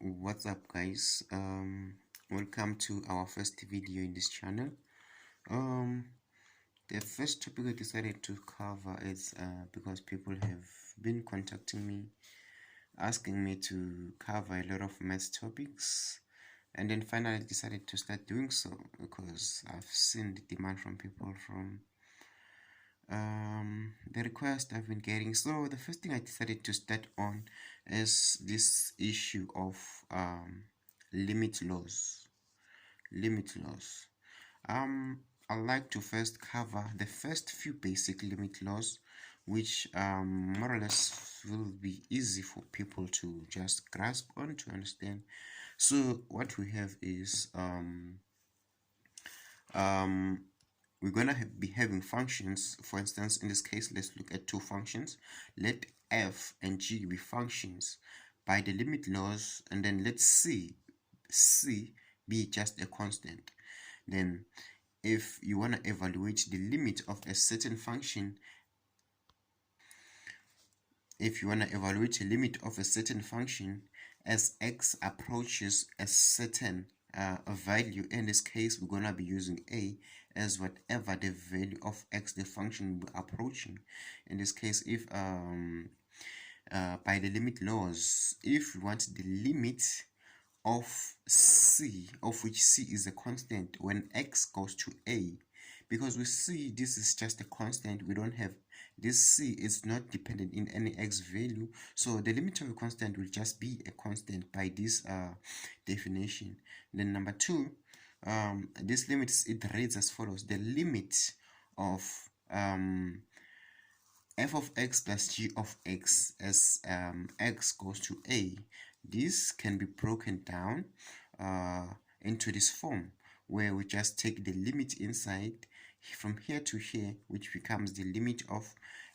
What's up, guys? Welcome to our first video in this channel. um the first topic I decided to cover is because people have been contacting me asking me to cover a lot of math topics, and then finally I decided to start doing so because I've seen the demand from people from the request I've been getting. So the first thing I decided to start on is this issue of limit laws. um I'd like to first cover the first few basic limit laws, which more or less will be easy for people to just grasp on, to understand. So what we have is we're gonna be having functions. For instance, in this case, let's look at two functions. Let f and g be functions by the limit laws, and then let c be just a constant. Then if you want to evaluate the limit of a certain function, as x approaches a certain value, in this case we're going to be using a as whatever the value of x the function will be approaching. In this case, if by the limit laws, if we want the limit of c, of which c is a constant, when x goes to a, because we see this is just a constant, we don't have this c is not dependent in any x value, so the limit of a constant will just be a constant by this definition. Then number two, this limit, it reads as follows: the limit of f of x plus g of x as x goes to a. This can be broken down into this form, where we just take the limit inside from here to here, which becomes the limit of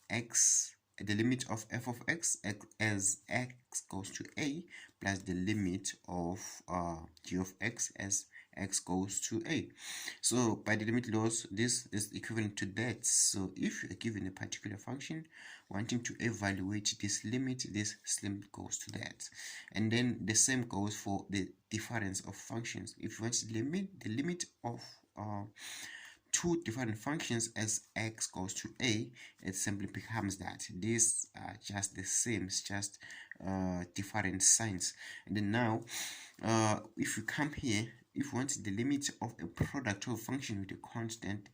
x, the limit of f of x as x goes to a, plus the limit of g of x as x goes to a. So by the limit laws, this is equivalent to that. So if you are given a particular function wanting to evaluate this limit limit goes to that. And then the same goes for the difference of functions. If you want the limit of two different functions as x goes to a, it simply becomes that. These are just the same, it's just different signs. And then now if you come here, if you want the limit of a product of a function with a constant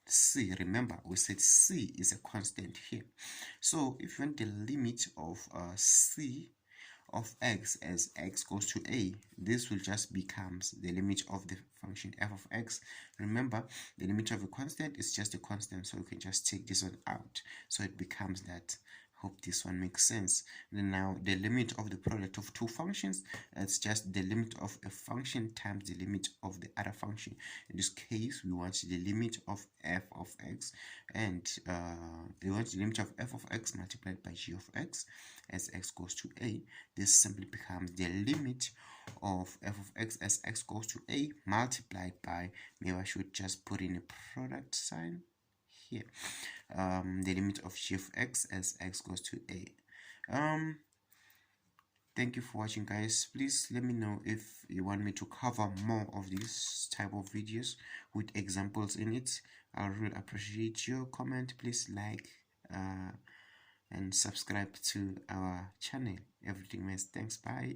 c, remember we said c is a constant here. So if you want the limit of c of x as x goes to a, this will just becomes the limit of the function f of x. Remember, the limit of a constant is just a constant, so you can just take this one out, so it becomes that. Hope this one makes sense. Then now the limit of the product of two functions, it's just the limit of a function times the limit of the other function. In this case, we want the limit of f of x, and we want the limit of f of x multiplied by g of x as x goes to a. This simply becomes the limit of f of x as x goes to a multiplied by, maybe I should just put in a product sign here, the limit of g of x as x goes to a. Thank you for watching, guys. Please let me know if you want me to cover more of this type of videos with examples in it. I really appreciate your comment. Please like and subscribe to our channel. Everything, guys. Thanks. Bye.